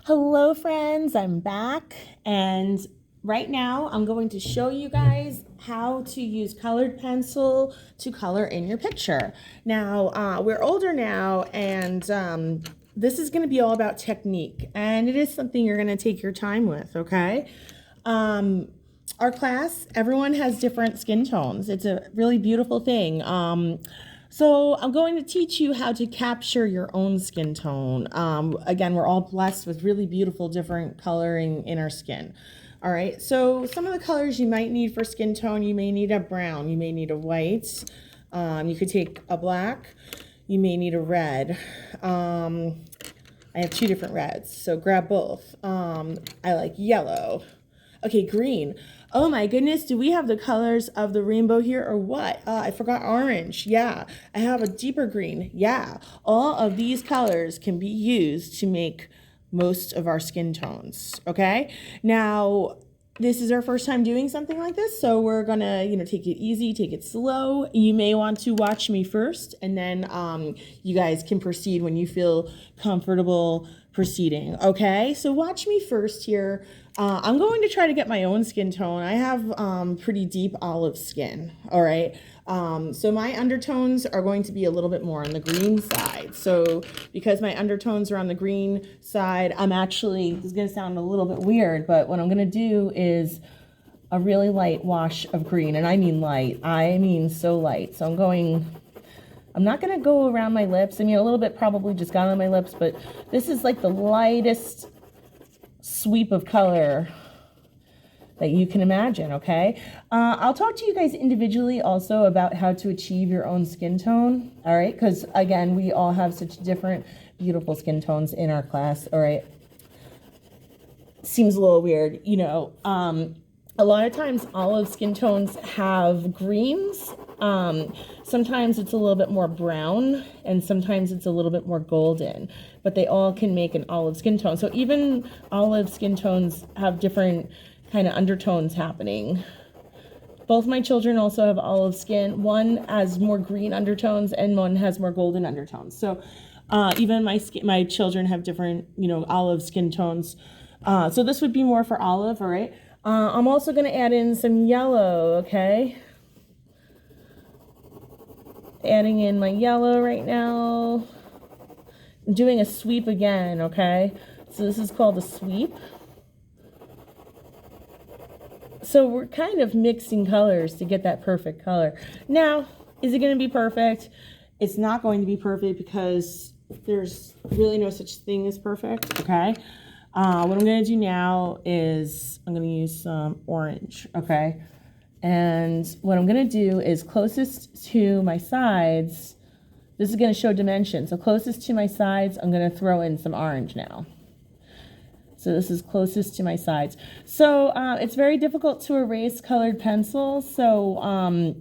Hello friends, I'm back and right now I'm going to show you guys how to use colored pencil to color in your picture. Now, we're older now and this is going to be all about technique, and it is something you're going to take your time with, okay? Our class, everyone has different skin tones. It's a really beautiful thing. So I'm going to teach you how to capture your own skin tone. Again, we're all blessed with really beautiful different coloring in our skin. All right, so some of the colors you might need for skin tone, you may need a brown, you may need a white, you could take a black, you may need a red. I have two different reds, so grab both. I like yellow. Okay, green. Oh my goodness, do we have the colors of the rainbow here or what? I forgot orange. Yeah, I have a deeper green. Yeah, all of these colors can be used to make most of our skin tones, okay? Now, this is our first time doing something like this, so we're gonna, take it easy, take it slow. You may want to watch me first, and then you guys can proceed when you feel comfortable proceeding, okay? So watch me first here. I'm going to try to get my own skin tone. I have pretty deep olive skin, all right? So my undertones are going to be a little bit more on the green side. So because my undertones are on the green side, this is going to sound a little bit weird, but what I'm going to do is a really light wash of green. And I mean light. I mean so light. So I'm not going to go around my lips. I mean, a little bit probably just got on my lips, but this is like the lightest sweep of color that you can imagine, okay? I'll talk to you guys individually also about how to achieve your own skin tone, all right? Because, again, we all have such different, beautiful skin tones in our class, all right? Seems a little weird, a lot of times olive skin tones have greens. Sometimes it's a little bit more brown, and sometimes it's a little bit more golden, but they all can make an olive skin tone. So even olive skin tones have different kind of undertones happening. Both my children also have olive skin. One has more green undertones and one has more golden undertones. So even my children have different, olive skin tones. So this would be more for olive, all right? I'm also going to add in some yellow, okay? Adding in my yellow right now. I'm doing a sweep again, okay? So this is called a sweep. So we're kind of mixing colors to get that perfect color. Now, is it going to be perfect? It's not going to be perfect because there's really no such thing as perfect, okay? What I'm going to do now is I'm going to use some orange, okay? And what I'm going to do is closest to my sides, this is going to show dimension. So closest to my sides, I'm going to throw in some orange now. So this is closest to my sides. So it's very difficult to erase colored pencils. So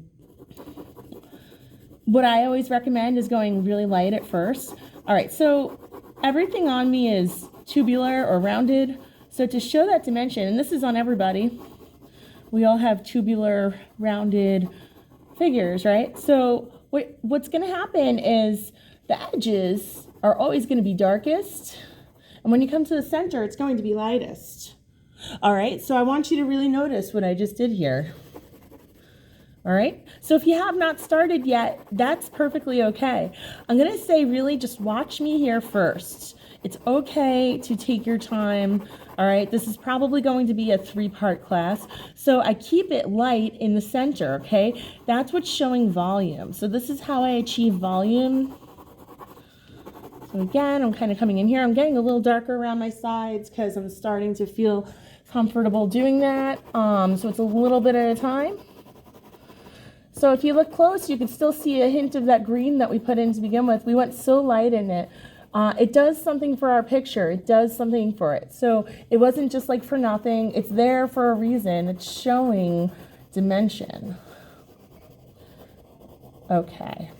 what I always recommend is going really light at first. All right, so everything on me is tubular or rounded. So to show that dimension, and this is on everybody, we all have tubular, rounded figures, right? So what's going to happen is the edges are always going to be darkest. And when you come to the center, it's going to be lightest. All right, so I want you to really notice what I just did here. All right, so if you have not started yet, that's perfectly okay. I'm going to say really just watch me here first. It's okay to take your time. All right, this is probably going to be a 3-part class. So I keep it light in the center, okay? That's what's showing volume. So this is how I achieve volume. So again, I'm kind of coming in here. I'm getting a little darker around my sides because I'm starting to feel comfortable doing that. So it's a little bit at a time. So if you look close, you can still see a hint of that green that we put in to begin with. We went so light in it. It does something for our picture. It does something for it. So it wasn't just like for nothing. It's there for a reason. It's showing dimension. Okay.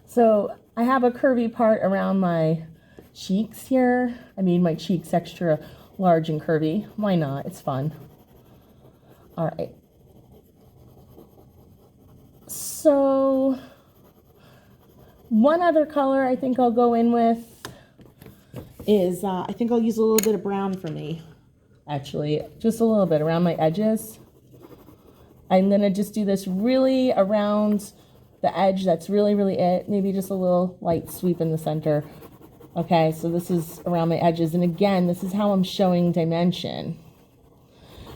So I have a curvy part around my cheeks here. I made my cheeks extra large and curvy. Why not? It's fun. All right. So One other color I think I'll go in with is, I think I'll use a little bit of brown for me, actually, just a little bit around my edges. I'm going to just do this really around the edge. That's really, really it. Maybe just a little light sweep in the center. Okay, so this is around my edges. And again, this is how I'm showing dimension.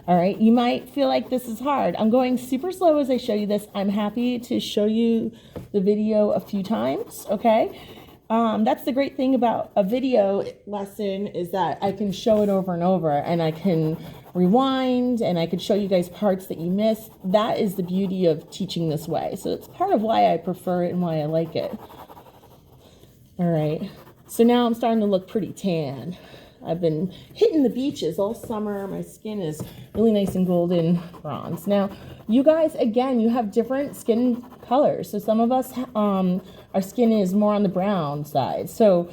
All right, you might feel like this is hard. I'm going super slow as I show you this. I'm happy to show you the video a few times, okay? That's the great thing about a video lesson, is that I can show it over and over, and I can rewind, and I can show you guys parts that you missed. That is the beauty of teaching this way. So it's part of why I prefer it and why I like it. All right, so now I'm starting to look pretty tan. I've been hitting the beaches all summer. My skin is really nice and golden bronze. Now, you guys, again, you have different skin colors. So some of us, our skin is more on the brown side. So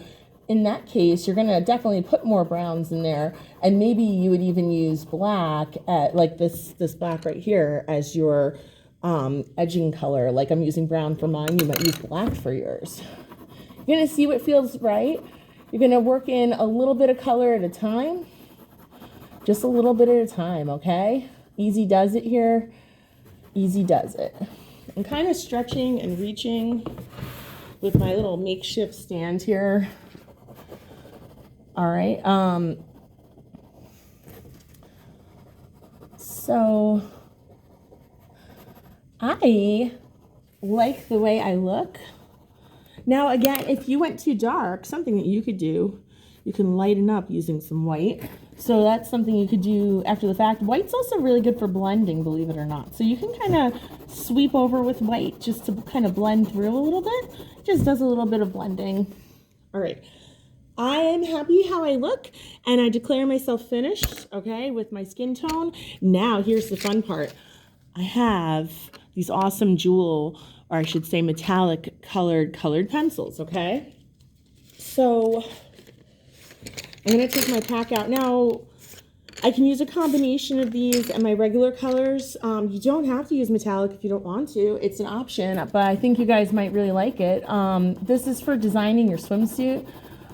in that case, you're gonna definitely put more browns in there. And maybe you would even use black, like this black right here, as your edging color. Like I'm using brown for mine, you might use black for yours. You're gonna see what feels right. You're going to work in a little bit of color at a time, just a little bit at a time, okay? Easy does it here, easy does it. I'm kind of stretching and reaching with my little makeshift stand here. All right, so I like the way I look. Now, again, if you went too dark, something that you could do, you can lighten up using some white. So that's something you could do after the fact. White's also really good for blending, believe it or not. So you can kind of sweep over with white just to kind of blend through a little bit. It just does a little bit of blending. All right. I am happy how I look, and I declare myself finished, okay, with my skin tone. Now, here's the fun part. I have these awesome jewel, or I should say metallic colored pencils, okay? So I'm gonna take my pack out. Now, I can use a combination of these and my regular colors. You don't have to use metallic if you don't want to. It's an option, but I think you guys might really like it. This is for designing your swimsuit.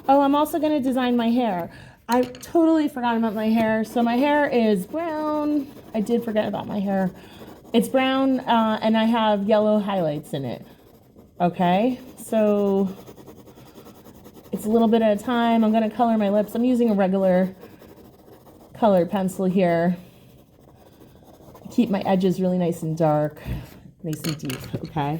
Oh, I'm also gonna design my hair. I totally forgot about my hair. So my hair is brown. I did forget about my hair. It's brown, and I have yellow highlights in it. Okay, so it's a little bit at a time. I'm gonna color my lips. I'm using a regular colored pencil here. Keep my edges really nice and dark, nice and deep, okay?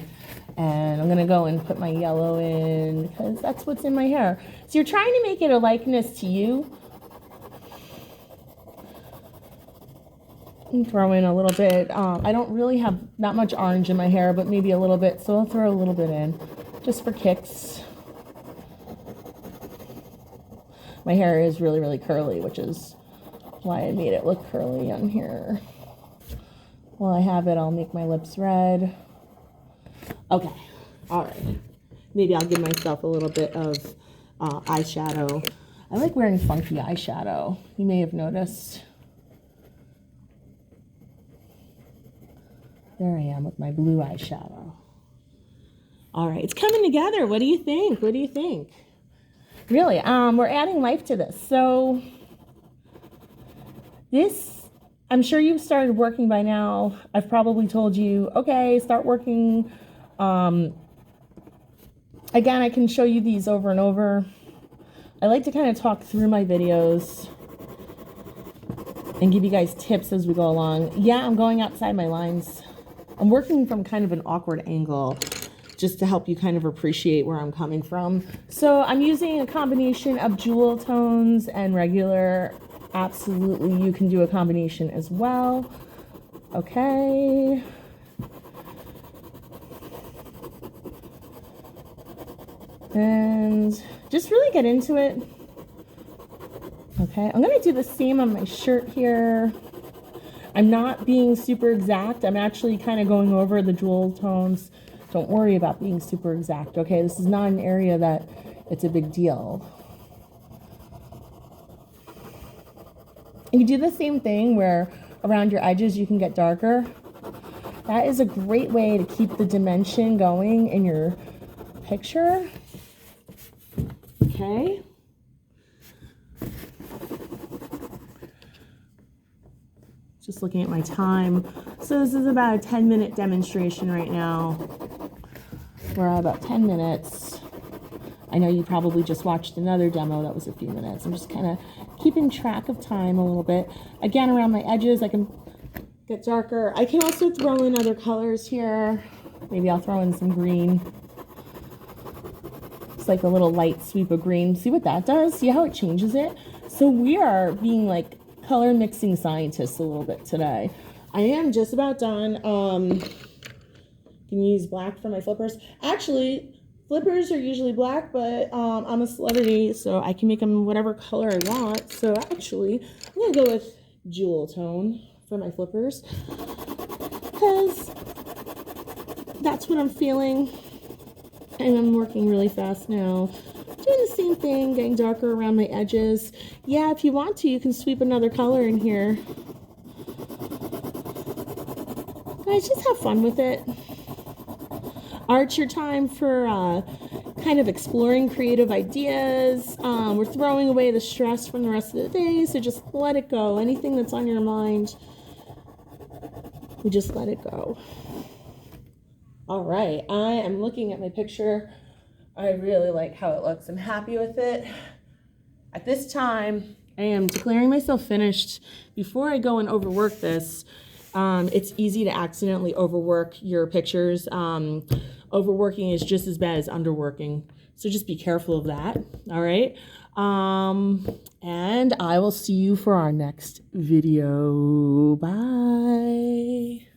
And I'm gonna go and put my yellow in because that's what's in my hair. So you're trying to make it a likeness to you. Throw in a little bit. I don't really have that much orange in my hair, but maybe a little bit. So I'll throw a little bit in just for kicks. My hair is really, really curly, which is why I made it look curly on here. While I have it, I'll make my lips red. Okay, all right. Maybe I'll give myself a little bit of eyeshadow. I like wearing funky eyeshadow. You may have noticed. There I am with my blue eyeshadow. All right, it's coming together. What do you think? What do you think? Really, we're adding life to this. So this, I'm sure you've started working by now. I've probably told you, okay, start working. Again, I can show you these over and over. I like to kind of talk through my videos and give you guys tips as we go along. Yeah, I'm going outside my lines. I'm working from kind of an awkward angle just to help you kind of appreciate where I'm coming from. So I'm using a combination of jewel tones and regular. Absolutely, you can do a combination as well. Okay. And just really get into it. Okay, I'm gonna do the same on my shirt here. I'm not being super exact. I'm actually kind of going over the jewel tones. Don't worry about being super exact, okay? This is not an area that it's a big deal. You do the same thing where around your edges you can get darker. That is a great way to keep the dimension going in your picture. Okay. Just looking at my time. So this is about a 10-minute demonstration right now. We're at about 10 minutes. I know you probably just watched another demo that was a few minutes. I'm just kind of keeping track of time a little bit. Again, around my edges, I can get darker. I can also throw in other colors here. Maybe I'll throw in some green. It's like a little light sweep of green. See what that does? See how it changes it? So we are being like color mixing scientists a little bit today. I am just about done. Can use black for my flippers. Actually, flippers are usually black, but I'm a celebrity, so I can make them whatever color I want. So actually, I'm gonna go with jewel tone for my flippers, because that's what I'm feeling. And I'm working really fast now. Doing the same thing, getting darker around my edges. Yeah, if you want to, you can sweep another color in here. Guys, just have fun with it. Art's your time for kind of exploring creative ideas. We're throwing away the stress from the rest of the day, so just let it go. Anything that's on your mind, we just let it go. All right, I am looking at my picture. I really like how it looks. I'm happy with it. At this time, I am declaring myself finished. Before I go and overwork this, it's easy to accidentally overwork your pictures. Overworking is just as bad as underworking. So just be careful of that, all right? And I will see you for our next video. Bye.